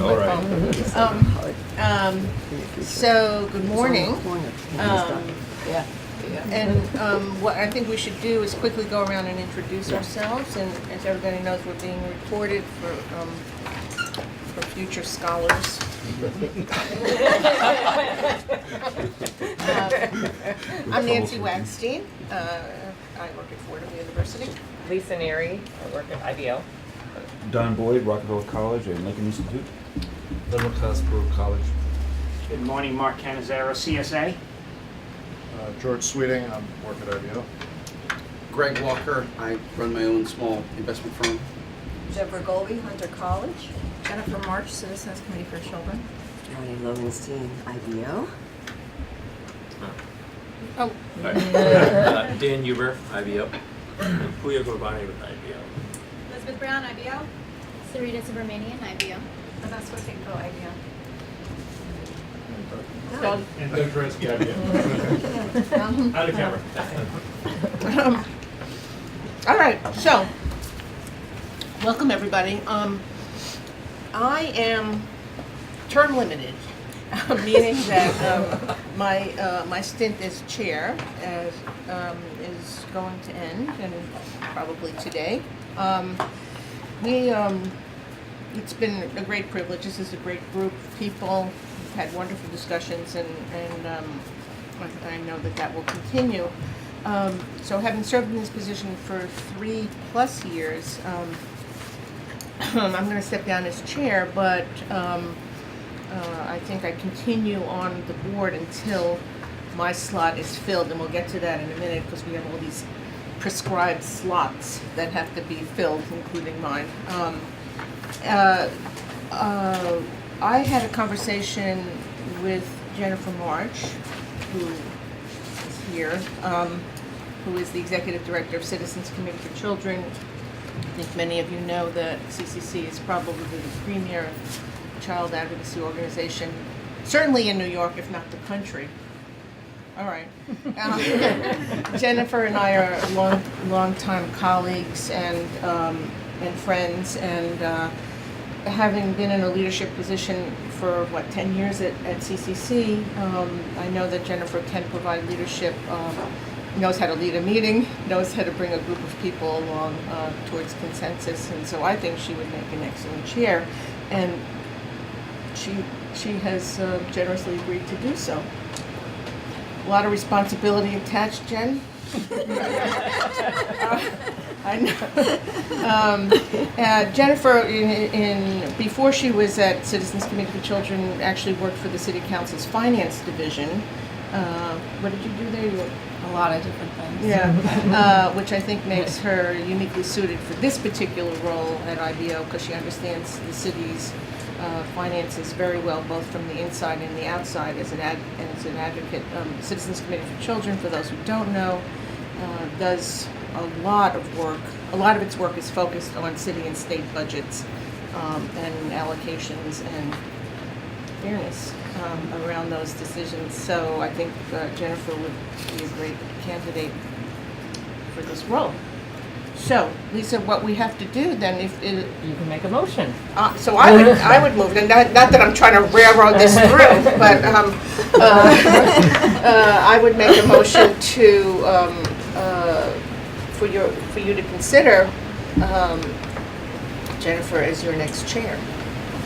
All my right. phone. So, good morning. Yeah. And what I think we should do is quickly go around and introduce ourselves. And as everybody knows, we're being recorded for future scholars. I'm Nancy Wagstein. I work at Fordham University. Lisa Neary, I work at IBO. Don Boyd, Rockefeller College and Lincoln Institute. Level Cosgrove College. Good morning, Mark Canizaro, CSA. George Sweeting, I work at IBO. Greg Walker, I run my own small investment firm. Deborah Golby, Hunter College. Jennifer March, Citizens Committee for Children. Johnny Lowenstein, IBO. Oh, Dan Huber, IBO. Puya Gorbani with IBO. Elizabeth Brown, IBO. Sarita Subramanian, IBO. Vanessa Tinko, IBO. Doug. And Doug Dreske, IBO. Out of camera. All right, so welcome everybody. I am term limited, meaning that my stint as chair is going to end, and probably today. It's been a great privilege. This is a great group of people. We've had wonderful discussions, and I know that will continue. So having served in this position for 3+ years, I'm going to step down as chair, but I think I continue on the board until my slot is filled, and we'll get to that in a minute because we have all these prescribed slots that have to be filled, including mine. I had a conversation with Jennifer March, who is here, who is the Executive Director of Citizens Committee for Children. I think many of you know that CCC is probably the premier child advocacy organization, certainly in New York, if not the country. All right. Jennifer and I are long-time colleagues and friends, and having been in a leadership position for 10 years at CCC, I know that Jennifer can provide leadership. Knows how to lead a meeting, knows how to bring a group of people along towards consensus, and so I think she would make an excellent chair, and she has generously agreed to do so. A lot of responsibility attached, Jen. I know. Jennifer, before she was at Citizens Committee for Children, actually worked for the City Council's Finance Division. What did you do there? A lot of different things. Yeah, which I think makes her uniquely suited for this particular role at IBO because she understands the city's finances very well, both from the inside and the outside as an advocate. Citizens Committee for Children, for those who don't know, does a lot of work. A lot of its work is focused on city and state budgets and allocations and fairness around those decisions. So I think Jennifer would be a great candidate for this role. So, Lisa, what we have to do then, if You can make a motion. so I would move, and not that I'm trying to railroad this through, but I would make a motion to for you to consider Jennifer as your next chair,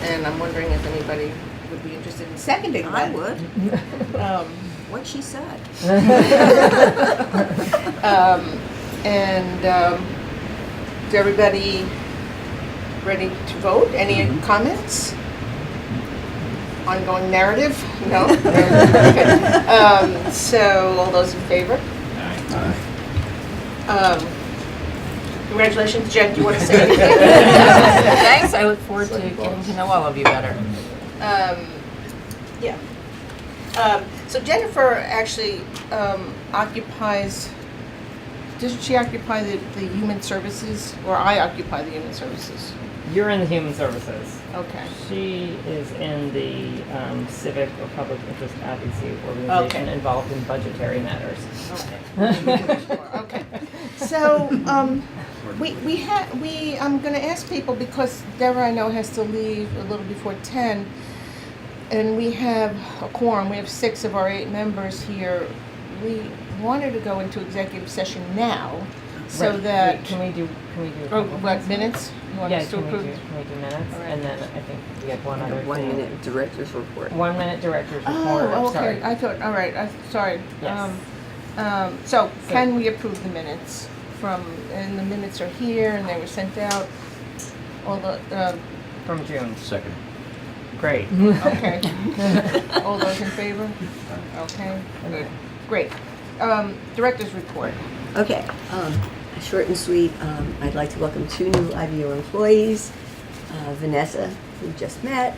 and I'm wondering if anybody would be interested in seconding that. I would. What she said. Is everybody ready to vote? Any comments? Ongoing narrative? No? Okay. So, all those in favor? Congratulations, Jen. Do you want to say anything? Thanks, I look forward to getting to know all of you better. Yeah. So Jennifer actually occupies, doesn't she occupy the human services, or I occupy the human services? You're in the Human Services. Okay. She is in the civic or public interest advocacy organization involved in budgetary matters. Okay. Okay. So, I'm gonna ask people because Deborah I know has to leave a little before 10, and we have a quorum. We have 6 of our 8 members here. We wanted to go into executive session now, so Right. that Can we do? a oh, couple what things? minutes? You want Yeah, us to can we approve? do minutes? All right. And then I think we have one other 1 thing. minute director's report. 1 minute director's report. Oh, okay. Sorry. I thought. All right. Sorry. Yes. So can we approve the minutes from? And the minutes are here, and they were sent out. All the From June. Second. Great. okay. All those in favor? Okay. Good. Great. Director's report. Okay, short and sweet, I'd like to welcome 2 new IBO employees. Vanessa, who we just met,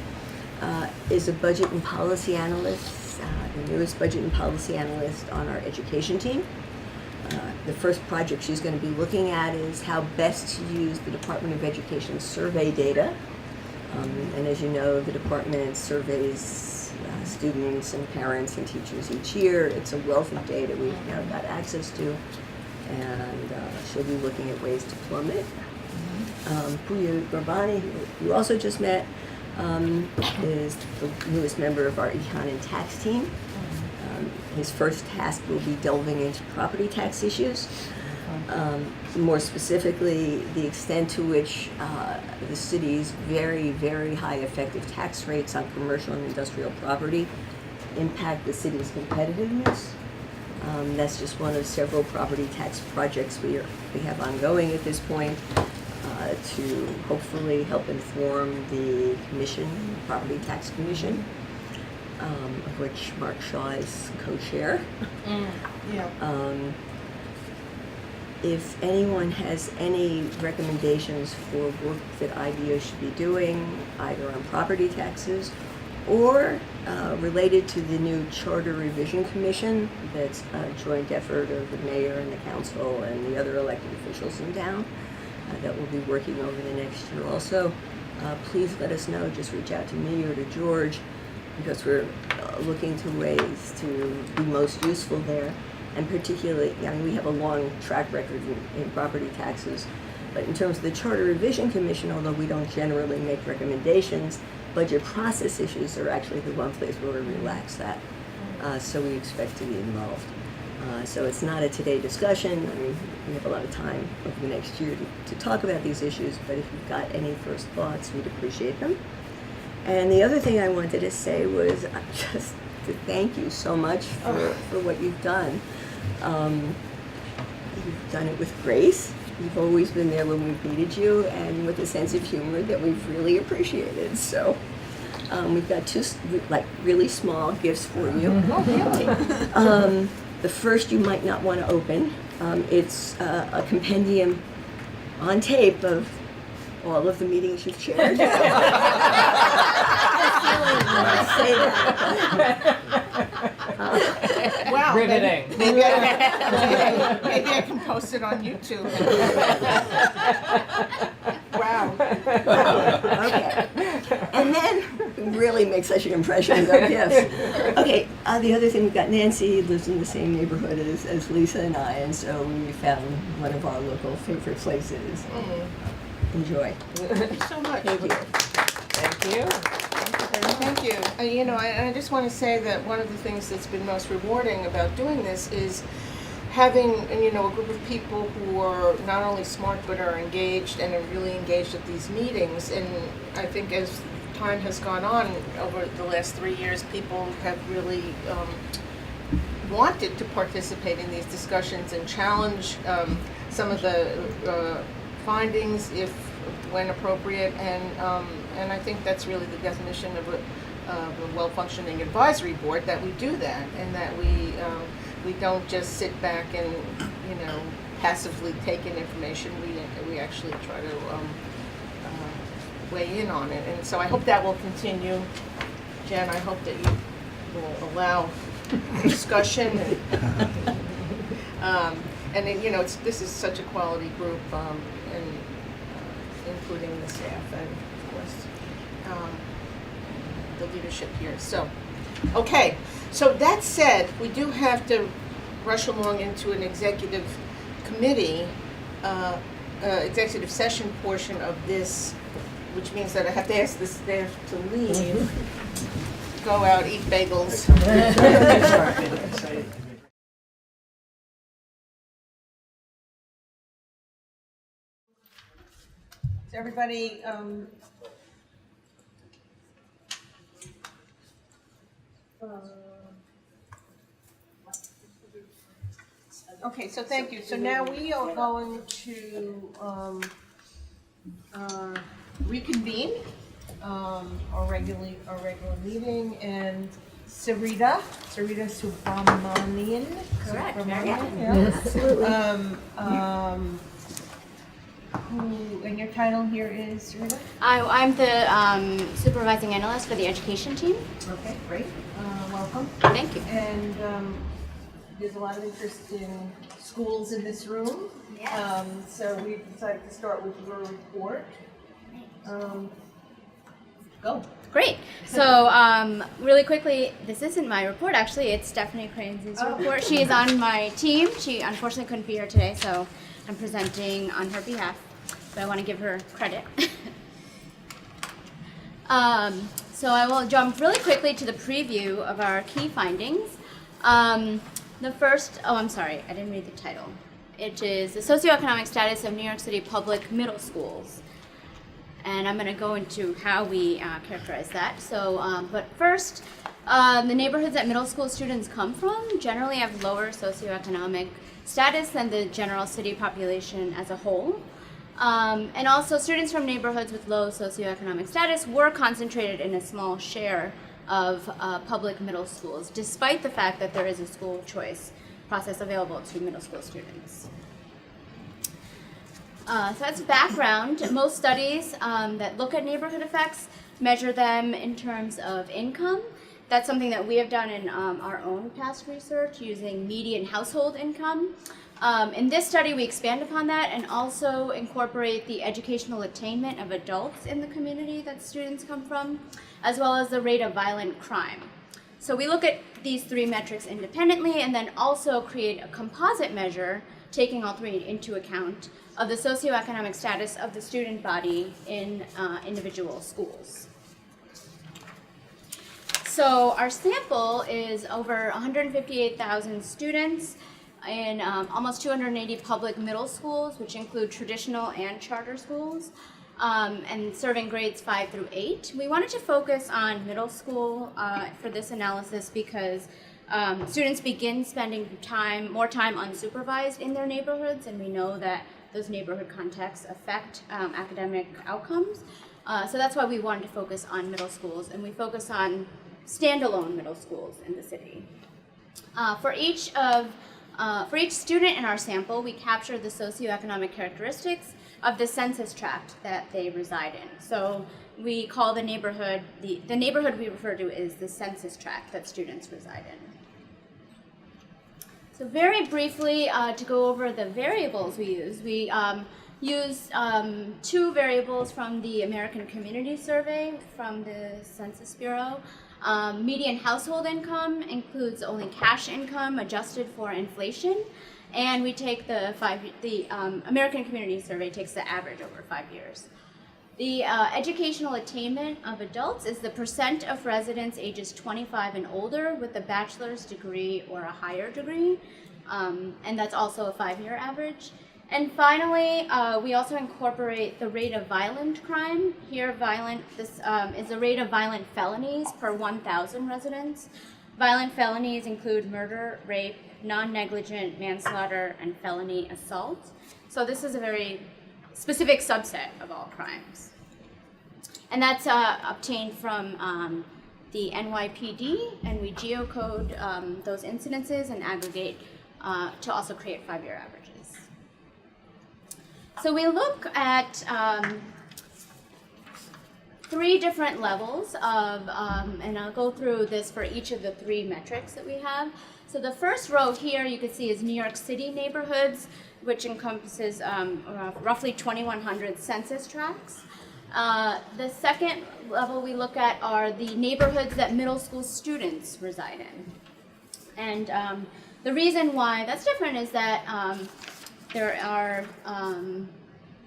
is a budget and policy analyst, the newest budget and policy analyst on our education team. The first project she's going to be looking at is how best to use the Department of Education survey data. And as you know, the department surveys students and parents and teachers each year. It's a wealth of data we've now got access to, and she'll be looking at ways to plumb it. Puya Garbani, who you also just met, is the newest member of our econ and tax team. His first task will be delving into property tax issues. More specifically, the extent to which the city's very, very high effective tax rates on commercial and industrial property impact the city's competitiveness. That's just one of several property tax projects we have ongoing at this point to hopefully help inform the commission, Property Tax Commission, of which Mark Shaw is co-chair. If anyone has any recommendations for work that IBO should be doing, either on property taxes or related to the new Charter Revision Commission, that's a joint effort of the mayor and the council and the other elected officials in town that will be working over the next year also, please let us know. Just reach out to me or to George, because we're looking to ways to be most useful there. And particularly, I mean, we have a long track record in property taxes, but in terms of the Charter Revision Commission, although we don't generally make recommendations, budget process issues are actually the one place where we relax that. So we expect to be involved. So it's not a today discussion. I mean, we have a lot of time over the next year to talk about these issues, but if you've got any first thoughts, we'd appreciate them. And the other thing I wanted to say was just to thank you so much for what you've done. You've done it with grace. You've always been there when we've needed you, and with a sense of humor that we've really appreciated. So we've got 2 really small gifts for you. The first you might not want to open. It's a compendium on tape of all of the meetings you've chaired. Wow. Riveting. Maybe I can post it on YouTube. Wow. Okay. And then really make such an impression, but yes. Okay, the other thing, we've got Nancy, lives in the same neighborhood as Lisa and I, and so we found one of our local favorite places. Enjoy. Thank you so much. Thank you. Thank you. Thank you. I just want to say that one of the things that's been most rewarding about doing this is having, a group of people who are not only smart but are engaged and are really engaged at these meetings. And I think as time has gone on over the last 3 years, people have really wanted to participate in these discussions and challenge some of the findings when appropriate, and I think that's really the definition of a well-functioning advisory board, that we do that, and that we don't just sit back and passively take in information. We actually try to weigh in on it, and so I hope that will continue. Jen, I hope that you will allow discussion and this is such a quality group, and including the staff and, of course, the leadership here. So, okay. So that said, we do have to rush along into an executive committee. executive session portion of this, which means that I have to ask the staff to leave, go out, eat bagels. Is everybody, okay, so thank you. So now we are going to reconvene our regular meeting, and Sarita Subramanian. Correct. Subramanian, yeah. Absolutely. And your title here is Sarita? I'm the supervising analyst for the education team. Okay, great. Welcome. Thank you. And there's a lot of interest in schools in this room. Yes. So we decided to start with your report. Go. Great. So really quickly, this isn't my report actually, it's Stephanie Cranes' report. She is on my team. She unfortunately couldn't be here today, so I'm presenting on her behalf, but I want to give her credit. So I will jump really quickly to the preview of our key findings. The first, I'm sorry, I didn't read the title. It is the socioeconomic status of New York City public middle schools. And I'm going to go into how we characterize that. So, but first, the neighborhoods that middle school students come from generally have lower socioeconomic status than the general city population as a whole. And also, students from neighborhoods with low socioeconomic status were concentrated in a small share of public middle schools, despite the fact that there is a school choice process available to middle school students. So that's background. Most studies that look at neighborhood effects measure them in terms of income. That's something that we have done in our own past research using median household income. In this study, we expand upon that and also incorporate the educational attainment of adults in the community that students come from, as well as the rate of violent crime. So we look at these three metrics independently and then also create a composite measure, taking all three into account, of the socioeconomic status of the student body in individual schools. So our sample is over 158,000 students in almost 280 public middle schools, which include traditional and charter schools, and serving grades 5 through 8. We wanted to focus on middle school for this analysis because students begin spending more time unsupervised in their neighborhoods, and we know that those neighborhood contexts affect academic outcomes. So that's why we wanted to focus on middle schools, and we focus on standalone middle schools in the city. For each student in our sample, we captured the socioeconomic characteristics of the census tract that they reside in. So we call the neighborhood, the neighborhood we refer to is the census tract that students reside in. So very briefly, to go over the variables we use used two variables from the American Community Survey from the Census Bureau. Median household income includes only cash income adjusted for inflation, and we take the American Community Survey takes the average over 5 years. The educational attainment of adults is the percent of residents ages 25 and older with a bachelor's degree or a higher degree, and that's also a 5-year average. And finally, we also incorporate the rate of violent crime. Here, this is the rate of violent felonies per 1,000 residents. Violent felonies include murder, rape, non-negligent manslaughter, and felony assault. So this is a very specific subset of all crimes. And that's obtained from the NYPD, and we geocode those incidences and aggregate to also create 5-year averages. So we look at 3 different levels of, and I'll go through this for each of the 3 metrics that we have. So the first row here you can see is New York City neighborhoods, which encompasses roughly 2,100 census tracts. The second level we look at are the neighborhoods that middle school students reside in. And the reason why that's different is that there are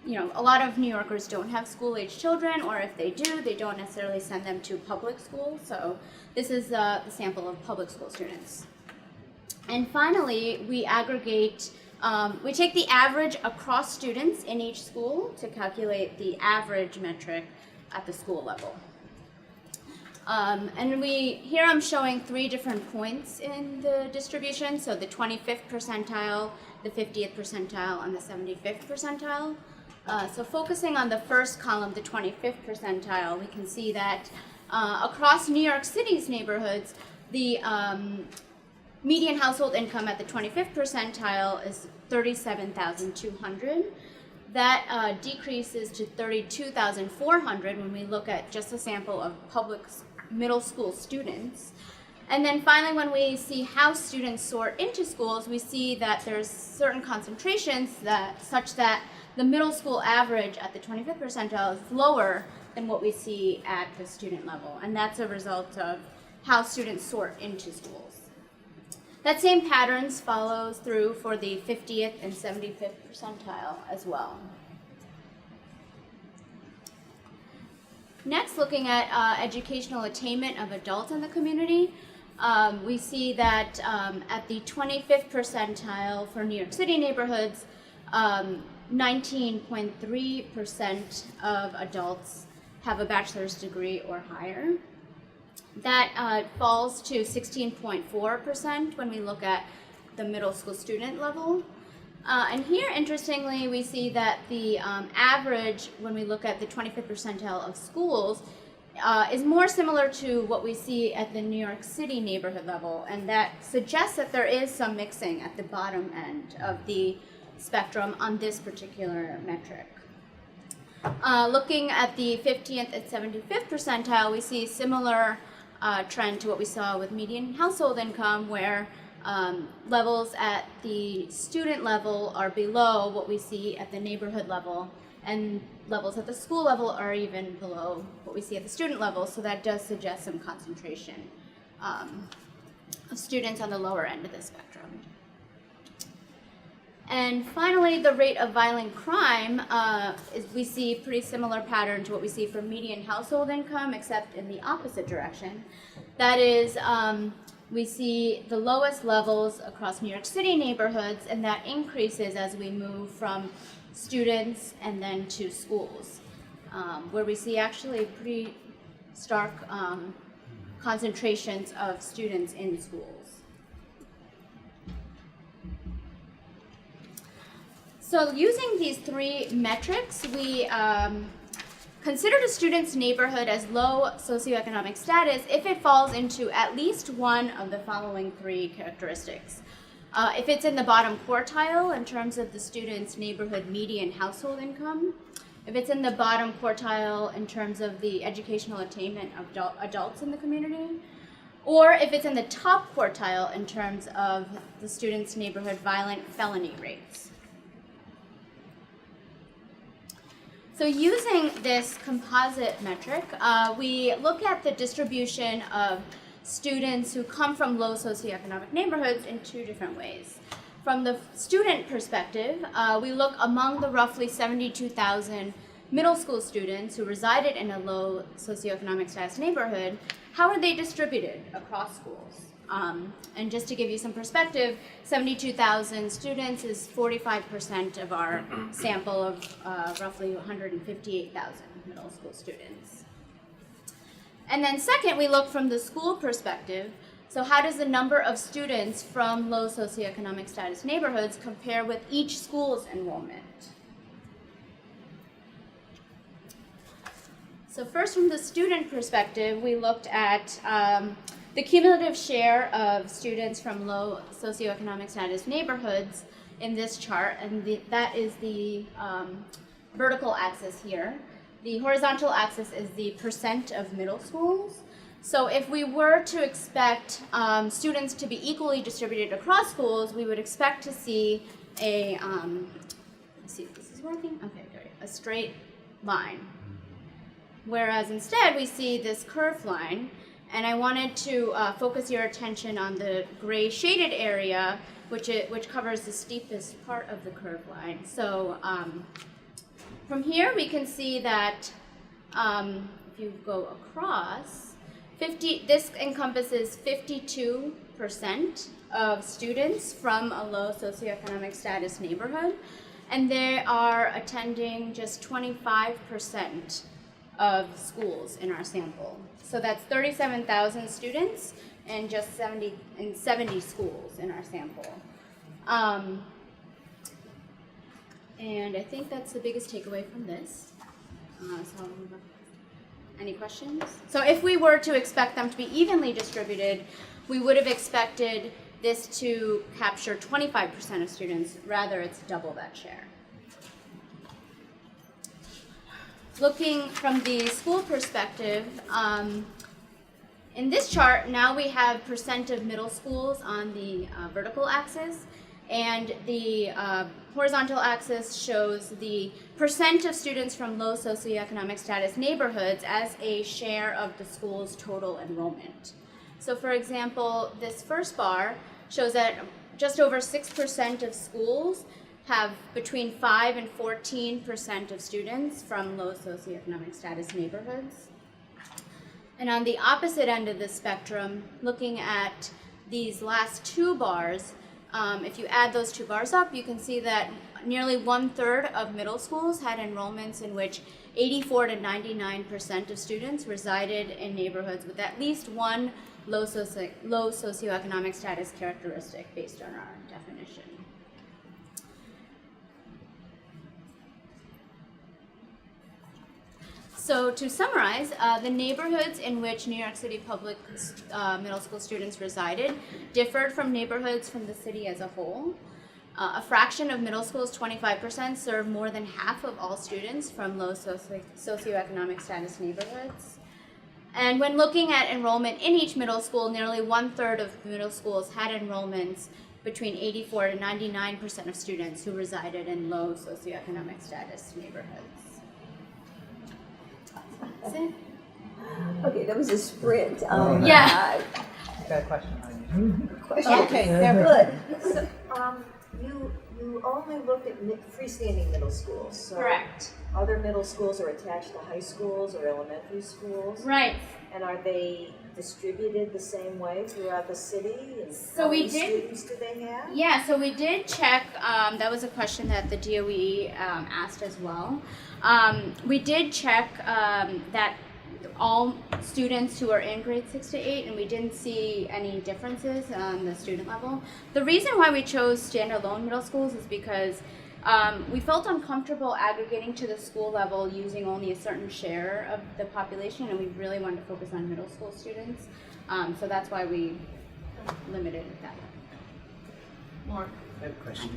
a lot of New Yorkers don't have school-age children, or if they do, they don't necessarily send them to public school. So this is the sample of public school students. And finally, we aggregate, we take the average across students in each school to calculate the average metric at the school level. And here I'm showing 3 different points in the distribution, so the 25th percentile, the 50th percentile, and the 75th percentile. So focusing on the first column, the 25th percentile, we can see that across New York City's neighborhoods, the median household income at the 25th percentile is $37,200. That decreases to $32,400 when we look at just a sample of public middle school students. And then finally, when we see how students sort into schools, we see that there's certain concentrations such that the middle school average at the 25th percentile is lower than what we see at the student level. And that's a result of how students sort into schools. That same patterns follows through for the 50th and 75th percentile as well. Next, looking at educational attainment of adults in the community, we see that at the 25th percentile for New York City neighborhoods, 19.3% of adults have a bachelor's degree or higher. That falls to 16.4% when we look at the middle school student level. And here, interestingly, we see that the average, when we look at the 25th percentile of schools, is more similar to what we see at the New York City neighborhood level, and that suggests that there is some mixing at the bottom end of the spectrum on this particular metric. Looking at the 50th and 75th percentile, we see similar trend to what we saw with median household income, where levels at the student level are below what we see at the neighborhood level, and levels at the school level are even below what we see at the student level, so that does suggest some concentration of students on the lower end of the spectrum. And finally, the rate of violent crime, we see pretty similar pattern to what we see for median household income, except in the opposite direction. That is, we see the lowest levels across New York City neighborhoods, and that increases as we move from students and then to schools, where we see actually pretty stark concentrations of students in schools. So using these 3 metrics, we considered a student's neighborhood as low socioeconomic status if it falls into at least one of the following 3 characteristics. If it's in the bottom quartile in terms of the student's neighborhood median household income, if it's in the bottom quartile in terms of the educational attainment of adults in the community, or if it's in the top quartile in terms of the student's neighborhood violent felony rates. So using this composite metric, we look at the distribution of students who come from low socioeconomic neighborhoods in 2 different ways. From the student perspective, we look among the roughly 72,000 middle school students who resided in a low socioeconomic status neighborhood, how are they distributed across schools? And just to give you some perspective, 72,000 students is 45% of our sample of roughly 158,000 middle school students. And then second, we look from the school perspective. So how does the number of students from low socioeconomic status neighborhoods compare with each school's enrollment? So first, from the student perspective, we looked at the cumulative share of students from low socioeconomic status neighborhoods in this chart, and that is the vertical axis here. The horizontal axis is the percent of middle schools. So if we were to expect students to be equally distributed across schools, we would expect to see a, let's see if this is working, okay, great, a straight line. Whereas instead we see this curved line, and I wanted to focus your attention on the gray shaded area, which covers the steepest part of the curved line. So from here we can see that if you go across, this encompasses 52% of students from a low socioeconomic status neighborhood, and they are attending just 25% of schools in our sample. So that's 37,000 students and just 70 schools in our sample. And I think that's the biggest takeaway from this. So, any questions? So if we were to expect them to be evenly distributed, we would have expected this to capture 25% of students. Rather, it's double that share. Looking from the school perspective, in this chart, now we have percent of middle schools on the vertical axis, and the horizontal axis shows the percent of students from low socioeconomic status neighborhoods as a share of the school's total enrollment. So for example, this first bar shows that just over 6% of schools have between 5 and 14% of students from low socioeconomic status neighborhoods. And on the opposite end of the spectrum, looking at these last two bars, if you add those two bars up, you can see that nearly 1/3 of middle schools had enrollments in which 84 to 99% of students resided in neighborhoods with at least one low socioeconomic status characteristic based on our definition. So to summarize, the neighborhoods in which New York City public middle school students resided differed from neighborhoods from the city as a whole. A fraction of middle schools, 25%, serve more than half of all students from low socioeconomic status neighborhoods. And when looking at enrollment in each middle school, nearly 1/3 of middle schools had enrollments between 84 to 99% of students who resided in low socioeconomic status neighborhoods. That's it. Okay, that was a sprint. Yeah. Got a question on you. Question. Okay, never. Good. So, you only looked at freestanding middle schools. So Correct. other middle schools are attached to high schools or elementary schools. Right. And are they distributed the same way throughout the city? And So how we many did- students do they have? Yeah, so we did check, that was a question that the DOE asked as well. We did check that all students who are in grades 6 to 8, and we didn't see any differences on the student level. The reason why we chose standalone middle schools is because we felt uncomfortable aggregating to the school level using only a certain share of the population, and we really wanted to focus on middle school students. So that's why we limited that. Mark, I have a question.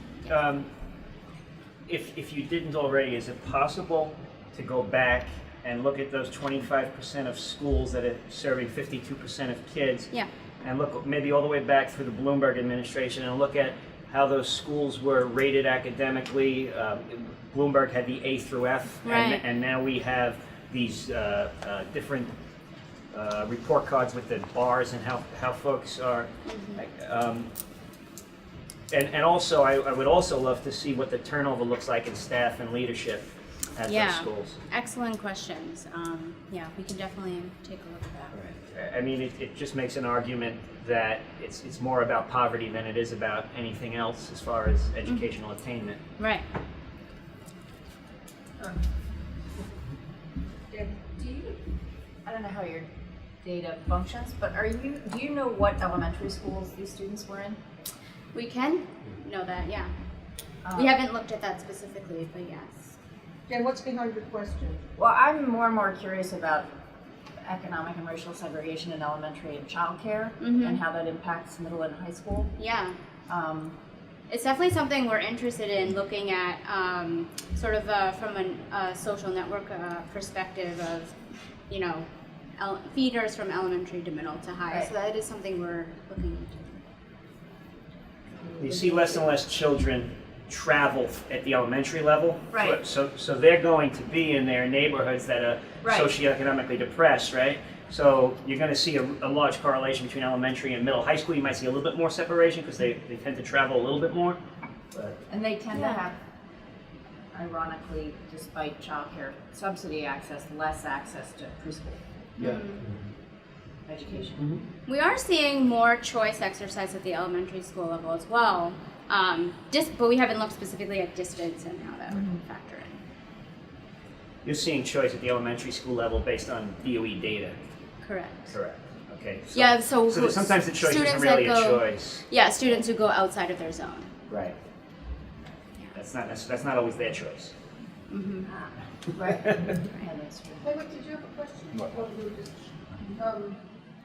If you didn't already, is it possible to go back and look at those 25% of schools that are serving 52% of kids? Yeah. And look maybe all the way back through the Bloomberg administration and look at how those schools were rated academically. Bloomberg had the A through F, Right. and now we have these different report cards with the bars and how folks are. And also, I would also love to see what the turnover looks like in staff and leadership at those schools. Excellent questions. Yeah, we can definitely take a look at that. I mean, it just makes an argument that it's more about poverty than it is about anything else as far as educational attainment. Right. Deb, I don't know how your data functions, but do you know what elementary schools these students were in? We can know that, yeah. We haven't looked at that specifically, but yes. Jen, what's behind your question? Well, I'm more and more curious about economic and racial segregation in elementary and childcare and how that impacts middle and high school. Yeah. It's definitely something we're interested in looking at sort of from a social network perspective of, you know, feeders from elementary to middle to high. Right. So that is something we're looking into. You see less and less children travel at the elementary level. Right. So they're going to be in their neighborhoods that are socioeconomically depressed, right? So you're going to see a large correlation between elementary and middle. High school, you might see a little bit more separation because they tend to travel a little bit more. But And they tend to have ironically, despite childcare subsidy access, less access to preschool Yeah. education. We are seeing more choice exercise at the elementary school level as well, but we haven't looked specifically at distance and how that would factor in. You're seeing choice at the elementary school level based on DOE data. Correct. Correct. Okay. Yeah, so sometimes the choice students isn't really that a go- choice. Yeah, students who go outside of their zone. Right. That's not always their choice. Right. Yeah, that's true. David, did you have a question? No. Or you were just,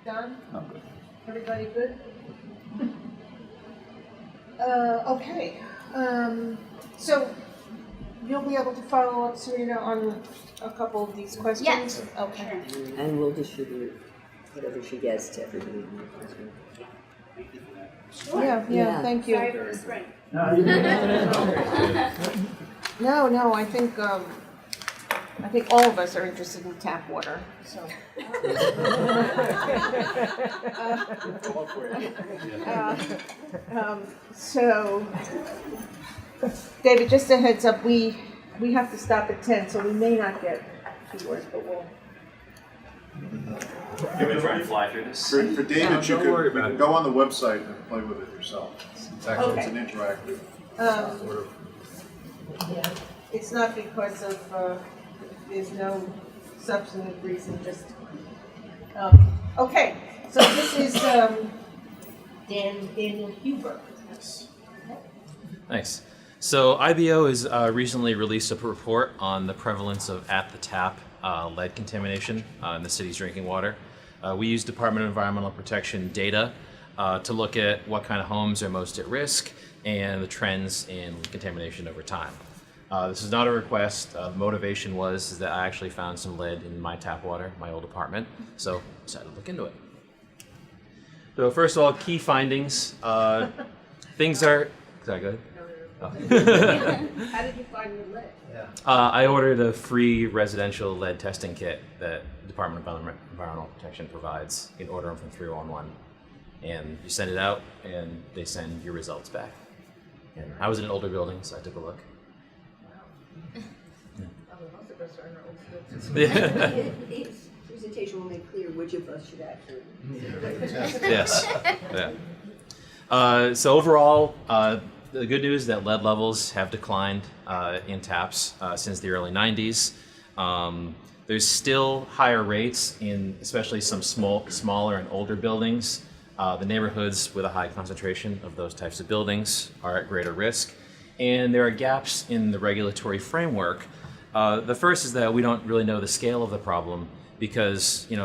Don? I'm good. Everybody good? Okay, so you'll be able to follow up, Serena, on a couple of these questions? Yes. Okay. And we'll distribute whatever she gets to everybody in the classroom. Yeah, Yeah. thank you. Sorry for the spring. No, I think all of us are interested in tap water, so. So, David, just a heads up, we have to stop at 10, so we may not get yours, but we'll. You're gonna try and fly through this. For David, you don't worry could about it. go on the website and play with it yourself. It's actually, it's Okay. an interactive sort of. Yeah, it's not because of, there's no substantive reason, just, okay, so this is, Daniel Huber. Thanks. So IBO has recently released a report on the prevalence of at-the-tap lead contamination in the city's drinking water. We use Department of Environmental Protection data to look at what kind of homes are most at risk and the trends in contamination over time. This is not a request. The motivation was that I actually found some lead in my tap water, my old apartment, so decided to look into it. So first of all, key findings. Things are. Is that good? Oh. How did you find the lead? I ordered a free residential lead testing kit that the Department of Environmental Protection provides. You can order them from 311, and you send it out, and they send your results back. And I was in an older building, so I took a look. His presentation will make clear which of us should actually. Yes. Yeah. So overall, the good news is that lead levels have declined in taps since the early 90s. There's still higher rates in especially some smaller and older buildings. The neighborhoods with a high concentration of those types of buildings are at greater risk. And there are gaps in the regulatory framework. The first is that we don't really know the scale of the problem because, in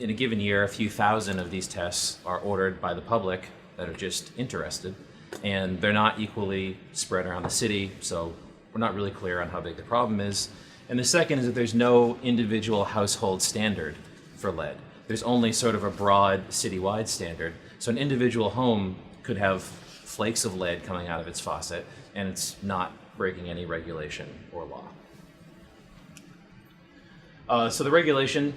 a given year, a few thousand of these tests are ordered by the public that are just interested, and they're not equally spread around the city, so we're not really clear on how big the problem is. And the second is that there's no individual household standard for lead. There's only sort of a broad citywide standard. So an individual home could have flakes of lead coming out of its faucet, and it's not breaking any regulation or law. So the regulation,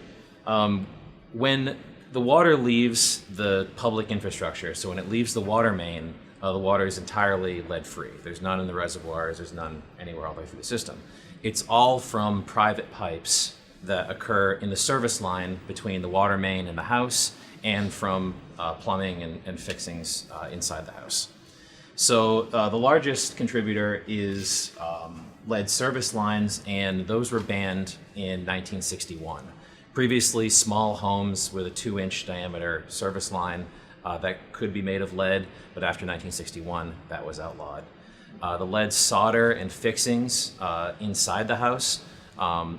when the water leaves the public infrastructure, so when it leaves the water main, the water is entirely lead-free. There's none in the reservoirs, there's none anywhere all the way through the system. It's all from private pipes that occur in the service line between the water main and the house, and from plumbing and fixings inside the house. So the largest contributor is lead service lines, and those were banned in 1961. Previously, small homes with a 2-inch diameter service line that could be made of lead, but after 1961, that was outlawed. The lead solder and fixings inside the house,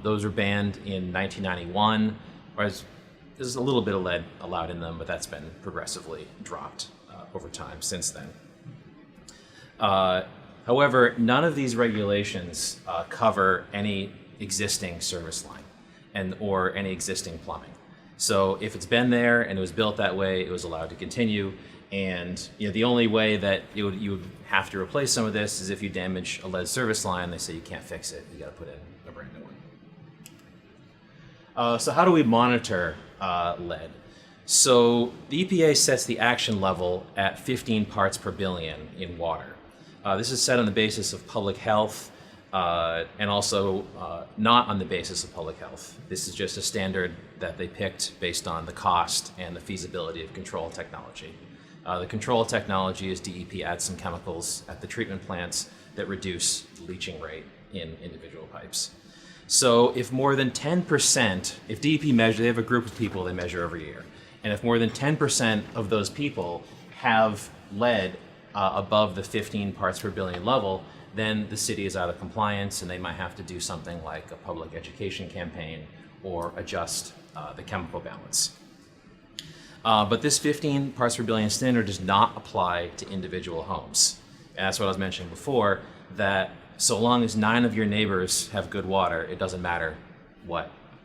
those were banned in 1991. There's a little bit of lead allowed in them, but that's been progressively dropped over time since then. However, none of these regulations cover any existing service line or any existing plumbing. So if it's been there and it was built that way, it was allowed to continue. And the only way that you would have to replace some of this is if you damage a lead service line. They say you can't fix it. You got to put in a brand new one. So how do we monitor lead? So the EPA sets the action level at 15 parts per billion in water. This is set on the basis of public health, and also not on the basis of public health. This is just a standard that they picked based on the cost and the feasibility of control technology. The control technology is DEP adds some chemicals at the treatment plants that reduce the leaching rate in individual pipes. So if more than 10%, if DEP measure, they have a group of people they measure every year, and if more than 10% of those people have lead above the 15 parts per billion level, then the city is out of compliance and they might have to do something like a public education campaign or adjust the chemical balance. But this 15 parts per billion standard does not apply to individual homes. And that's what I was mentioning before, that so long as 9 of your neighbors have good water, it doesn't matter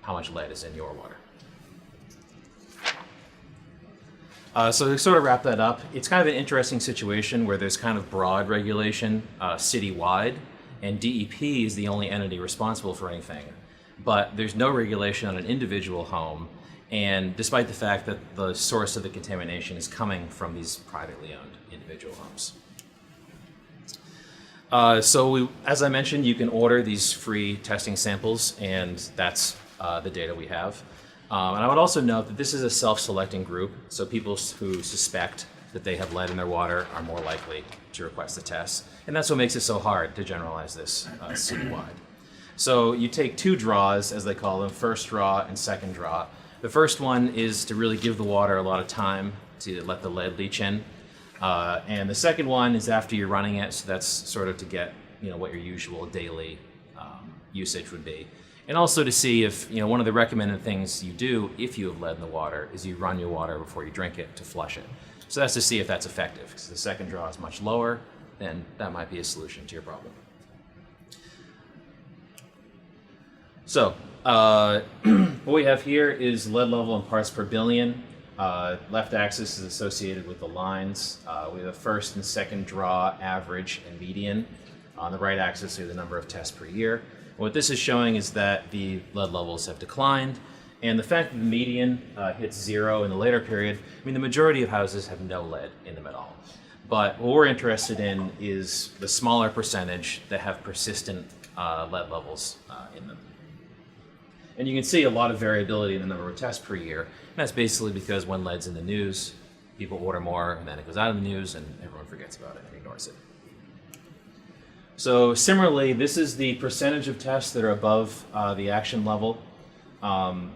how much lead is in your water. So to sort of wrap that up, it's kind of an interesting situation where there's kind of broad regulation citywide, and DEP is the only entity responsible for anything. But there's no regulation on an individual home, and despite the fact that the source of the contamination is coming from these privately owned individual homes. As I mentioned, you can order these free testing samples, and that's the data we have. And I would also note that this is a self-selecting group, so people who suspect that they have lead in their water are more likely to request the test. And that's what makes it so hard to generalize this citywide. So you take 2 draws, as they call them, first draw and second draw. The first one is to really give the water a lot of time to let the lead leach in. And the second one is after you're running it, so that's sort of to get what your usual daily usage would be. And also to see if, one of the recommended things you do if you have lead in the water is you run your water before you drink it to flush it. So that's to see if that's effective, because the second draw is much lower, then that might be a solution to your problem. So what we have here is lead level in parts per billion. Left axis is associated with the lines. We have the first and second draw, average, and median. On the right axis, we have the number of tests per year. What this is showing is that the lead levels have declined, and the fact that the median hits 0 in the later period, the majority of houses have no lead in them at all. But what we're interested in is the smaller percentage that have persistent lead levels in them. And you can see a lot of variability in the number of tests per year, and that's basically because when lead's in the news, people order more, and then it goes out of the news, and everyone forgets about it and ignores it. So similarly, this is the percentage of tests that are above the action level.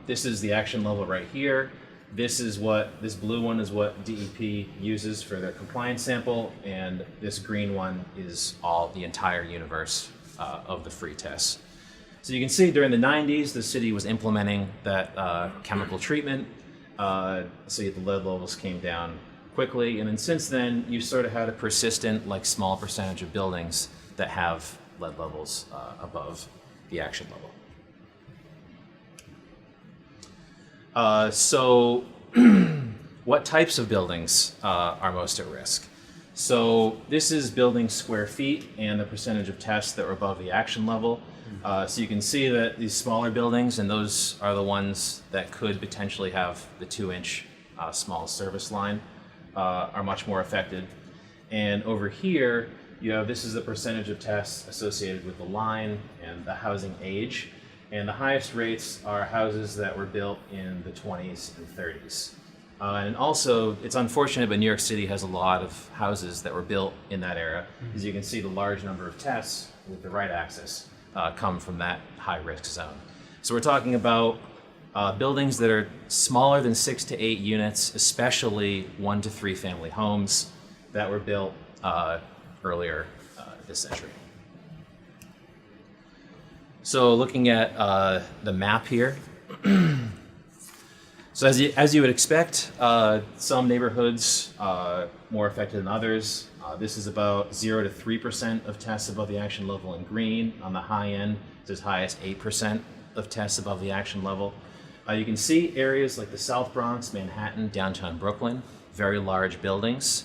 This is the action level right here. This blue one is what DEP uses for their compliance sample, and this green one is the entire universe of the free tests. So you can see during the 90s, the city was implementing that chemical treatment, so the lead levels came down quickly, and then since then, you sort of had a persistent, small percentage of buildings that have lead levels above the action level. So what types of buildings are most at risk? So this is building square feet and the percentage of tests that are above the action level. So you can see that these smaller buildings, and those are the ones that could potentially have the 2-inch small service line, are much more affected. And over here, this is the percentage of tests associated with the line and the housing age. And the highest rates are houses that were built in the 20s and 30s. And also, it's unfortunate, but New York City has a lot of houses that were built in that era. As you can see, the large number of tests with the right axis come from that high-risk zone. So we're talking about buildings that are smaller than 6 to 8 units, especially 1 to 3 family homes that were built earlier this century. So looking at the map here, so as you would expect, some neighborhoods more affected than others. This is about 0 to 3% of tests above the action level in green. On the high end, it's as high as 8% of tests above the action level. You can see areas like the South Bronx, Manhattan, downtown Brooklyn, very large buildings.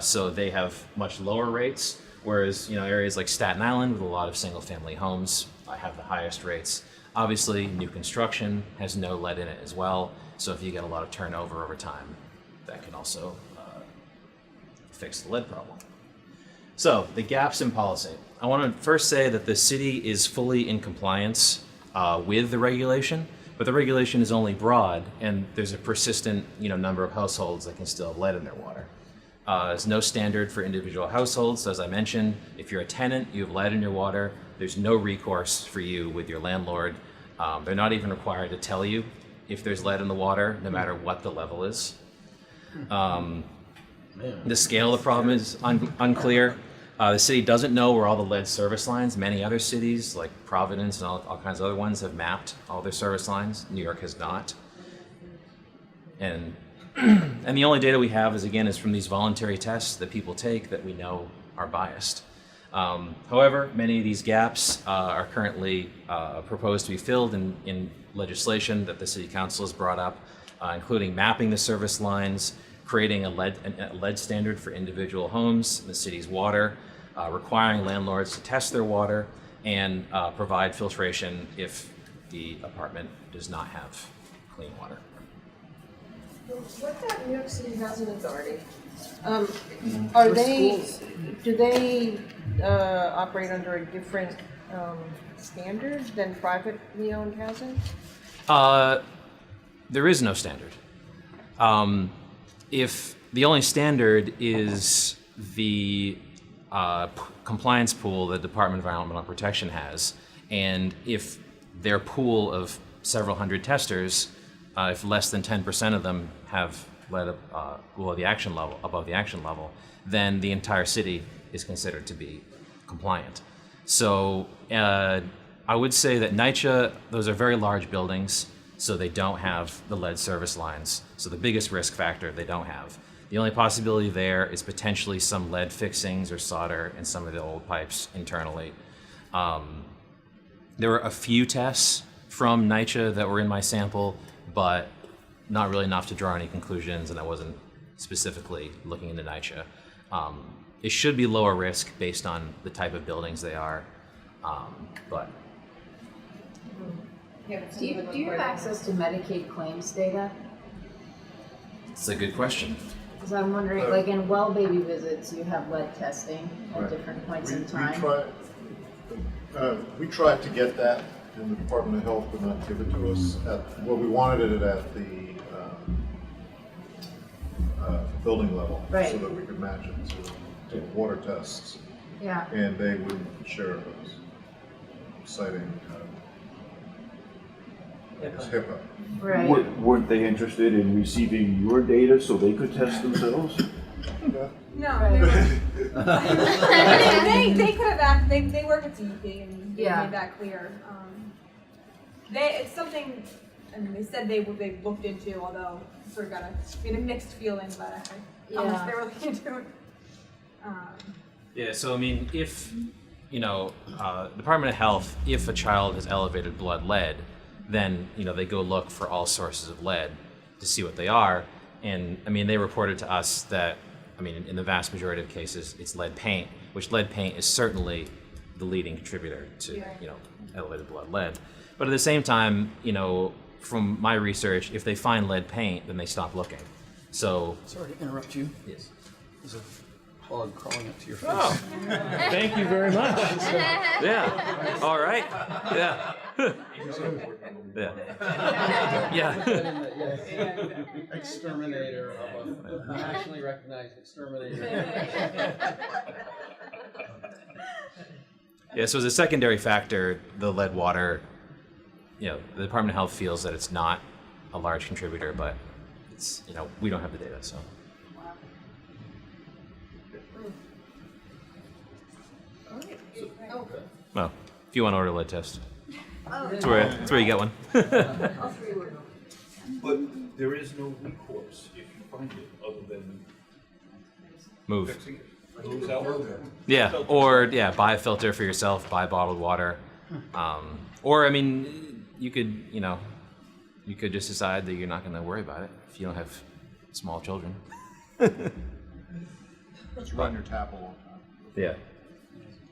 So they have much lower rates, whereas areas like Staten Island with a lot of single-family homes have the highest rates. Obviously, new construction has no lead in it as well, so if you get a lot of turnover over time, that can also fix the lead problem. So, the gaps in policy. I want to first say that the city is fully in compliance with the regulation, but the regulation is only broad, and there's a persistent, number of households that can still have lead in their water. There's no standard for individual households. So as I mentioned, if you're a tenant, you have lead in your water, there's no recourse for you with your landlord. They're not even required to tell you if there's lead in the water, no matter what the level is. The scale of the problem is unclear. The city doesn't know where all the lead service lines. Many other cities, like Providence and all kinds of other ones, have mapped all their service lines. New York has not. And the only data we have is from these voluntary tests that people take that we know are biased. However, many of these gaps are currently proposed to be filled in legislation that the City Council has brought up, including mapping the service lines, creating a lead standard for individual homes in the city's water, requiring landlords to test their water, and provide filtration if the apartment does not have clean water. What about New York City Housing Authority? Do they operate under a different standard than privately owned housing? There is no standard. If the only standard is the compliance pool the Department of Environmental Protection has, and if their pool of several hundred testers, if less than 10% of them have lead above the action level, then the entire city is considered to be compliant. So I would say that NYCHA, those are very large buildings, so they don't have the lead service lines. So the biggest risk factor they don't have. The only possibility there is potentially some lead fixings or solder in some of the old pipes internally. There were a few tests from NYCHA that were in my sample, but not really enough to draw any conclusions, and I wasn't specifically looking into NYCHA. It should be lower risk based on the type of buildings they are, but. Do you have access to Medicaid claims data? It's a good question. Because I'm wondering, like in well baby visits, you have lead testing at different points in time. We tried to get that, and the Department of Health would not give it to us. We wanted it at the building level, right, so that we could match it to water tests. Yeah. And they wouldn't share those, citing HIPAA. Right. Weren't they interested in receiving your data so they could test themselves? No, Right. they could have asked. They work with CEP and they made that clear. It's something. I mean, they said they looked into, although sort of got a mixed feeling about how much they were looking into it. Yeah. So I mean, if Department of Health, if a child has elevated blood lead, then they go look for all sources of lead to see what they are. And I mean, they reported to us that, in the vast majority of cases, it's lead paint, which lead paint is certainly the leading contributor to, elevated blood lead. But at the same time, from my research, if they find lead paint, then they stop looking. So. Sorry to interrupt you. Yes. There's a hog crawling up to your face. Oh, thank you very much. Yeah. All right. Yeah. Yeah. Exterminator of a nationally recognized exterminator. Yeah, so as a secondary factor, the lead water, the Department of Health feels that it's not a large contributor, but it's, we don't have the data, so. Well, if you want to order a lead test, that's where you get one. But there is no recourse if you find it other than Move. fixing it. Moves out. Yeah, or buy a filter for yourself, buy bottled water. Or you could just decide that you're not going to worry about it if you don't have small children. Just run your tap a long time. Yeah.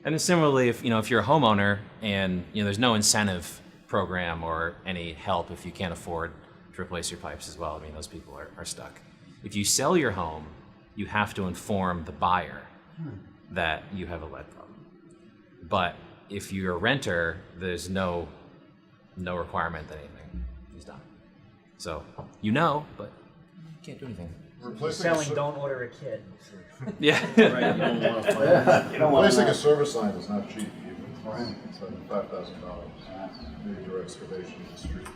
And then similarly, if you're a homeowner and there's no incentive program or any help if you can't afford to replace your pipes as well, those people are stuck. If you sell your home, you have to inform the buyer that you have a lead problem. But if you're a renter, there's no requirement that anything is done. So you know, but you can't do anything. Selling, don't order a kid. Yeah. Right, you don't want to find out. Replacing a service line is not cheap either. It's like $5,000. Major excavation in the street.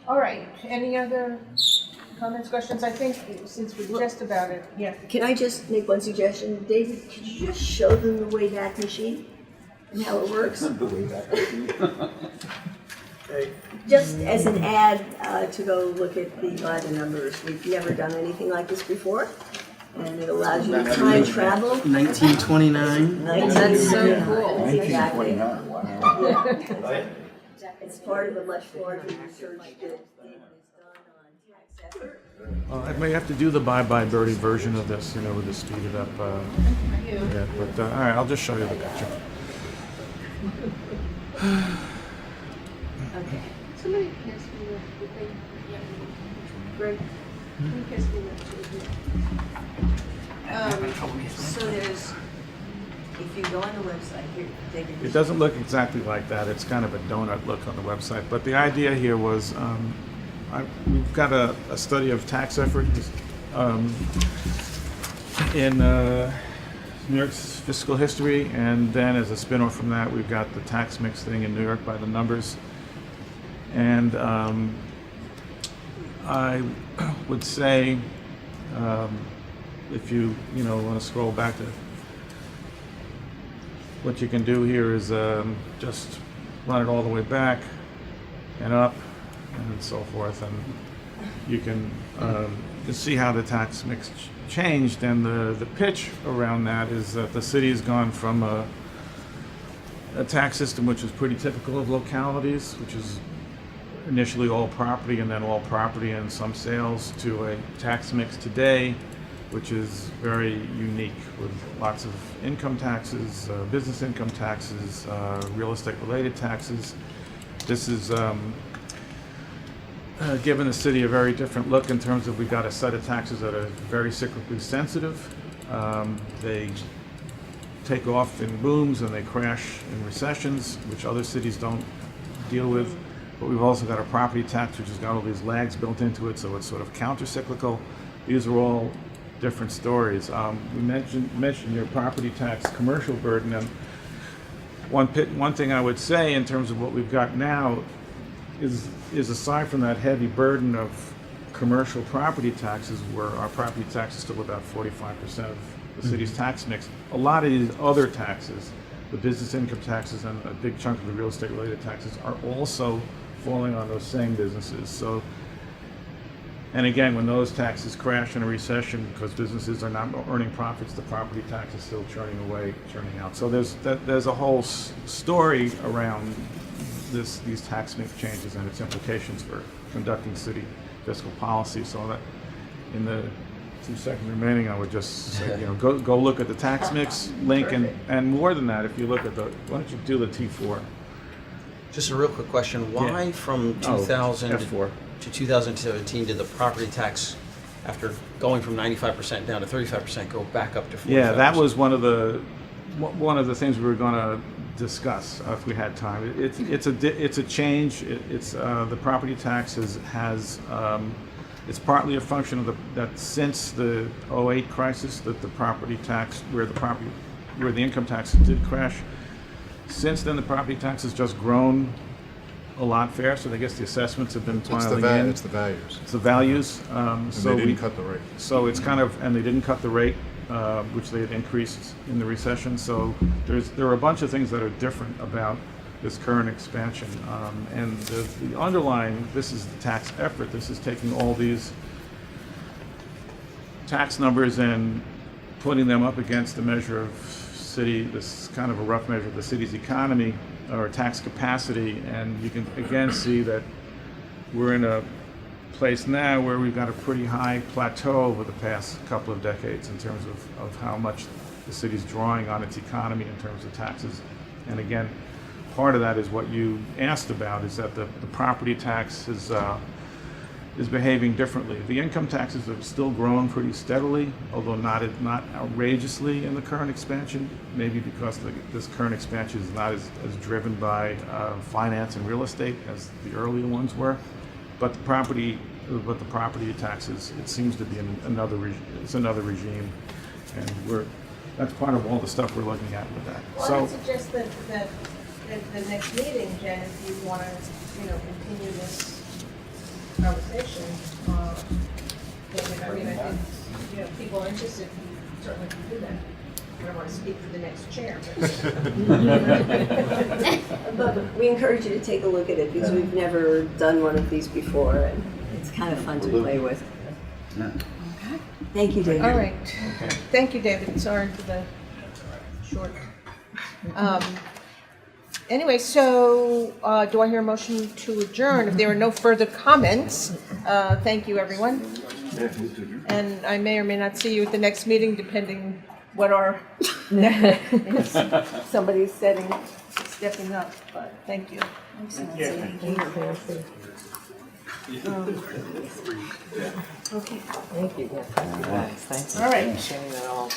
All right, any other comments, questions? I think since we're just about it, yeah. Can I just make one suggestion? David, could you just show them the Wayback Machine and how it works? The Wayback Machine. Just as an ad to go look at the numbers. We've never done anything like this before. And it allows you to time travel. 1929. That's so cool. Exactly. 1929, wow. It's part of the much larger research that is done on tax effort. I may have to do the bye-bye birdie version of this, with the speeded up. Yeah, but all right, I'll just show you the picture. Okay. Somebody pass me the thing. Greg, can you pass me that? So there's, if you go on the website here, David. It doesn't look exactly like that. It's kind of a donut look on the website. But the idea here was we've got a study of tax effort in New York's fiscal history, and then as a spin-off from that, we've got the tax mix thing in New York by the numbers. And I would say if you want to scroll back to what you can do here is just run it all the way back and up and so forth, and you can see how the tax mix changed. And the pitch around that is that the city has gone from a tax system which is pretty typical of localities, which is initially all property and then all property and some sales, to a tax mix today which is very unique, with lots of income taxes, business income taxes, real estate related taxes. This is given the city a very different look in terms of we've got a set of taxes that are very cyclically sensitive. They take off in booms and they crash in recessions, which other cities don't deal with. But we've also got a property tax which has got all these lags built into it, so it's sort of counter-cyclical. These are all different stories. We mentioned your property tax commercial burden, and one thing I would say in terms of what we've got now is aside from that heavy burden of commercial property taxes, where our property tax is still about 45% of the city's tax mix, a lot of these other taxes, the business income taxes and a big chunk of the real estate related taxes, are also falling on those same businesses. So, and again, when those taxes crash in a recession because businesses are not earning profits, the property tax is still churning out. So there's a whole story around these tax mix changes and its implications for conducting city fiscal policy. So that in the 2 seconds remaining, I would just say, go look at the tax mix link, and more than that, if you look at why don't you do the T4? Just a real quick question. Why from 2000 F4. to 2017 did the property tax, after going from 95% down to 35%, go back up to 45%? Yeah, that was one of the things we were going to discuss if we had time. It's a change. The property tax has it's partly a function of that since the 2008 crisis, that the property tax, where the income tax did crash. Since then, the property tax has just grown a lot faster. I guess the assessments have been piling in. It's the values. It's the values. So they didn't cut the rate. So it's and they didn't cut the rate, which they had increased in the recession. So there are a bunch of things that are different about this current expansion. And the underlying, this is the tax effort. This is taking all these tax numbers and putting them up against the measure of this kind of a rough measure of the city's economy or tax capacity. And you can again see that we're in a place now where we've got a pretty high plateau over the past couple of decades in terms of how much the city's drawing on its economy in terms of taxes. And again, part of that is what you asked about, is that the property tax is behaving differently. The income taxes have still grown pretty steadily, although not outrageously in the current expansion, maybe because this current expansion is not as driven by finance and real estate as the earlier ones were. But the property taxes, it seems to be another regime, and that's part of all the stuff we're looking at with that. Well, I would suggest that at the next meeting, Jen, if you want to, continue this conversation, I think, people are interested, you certainly can do that. I don't want to speak for the next chair, But we encourage you to take a look at it because we've never done one of these before, and it's kind of fun to play with. Thank you, David. All right. Thank you, David. Sorry for the short. Anyway, so do I hear a motion to adjourn? If there are no further comments, thank you, everyone. And I may or may not see you at the next meeting, depending what our somebody's stepping up. But thank you. Thank you. All right. Sharing that all.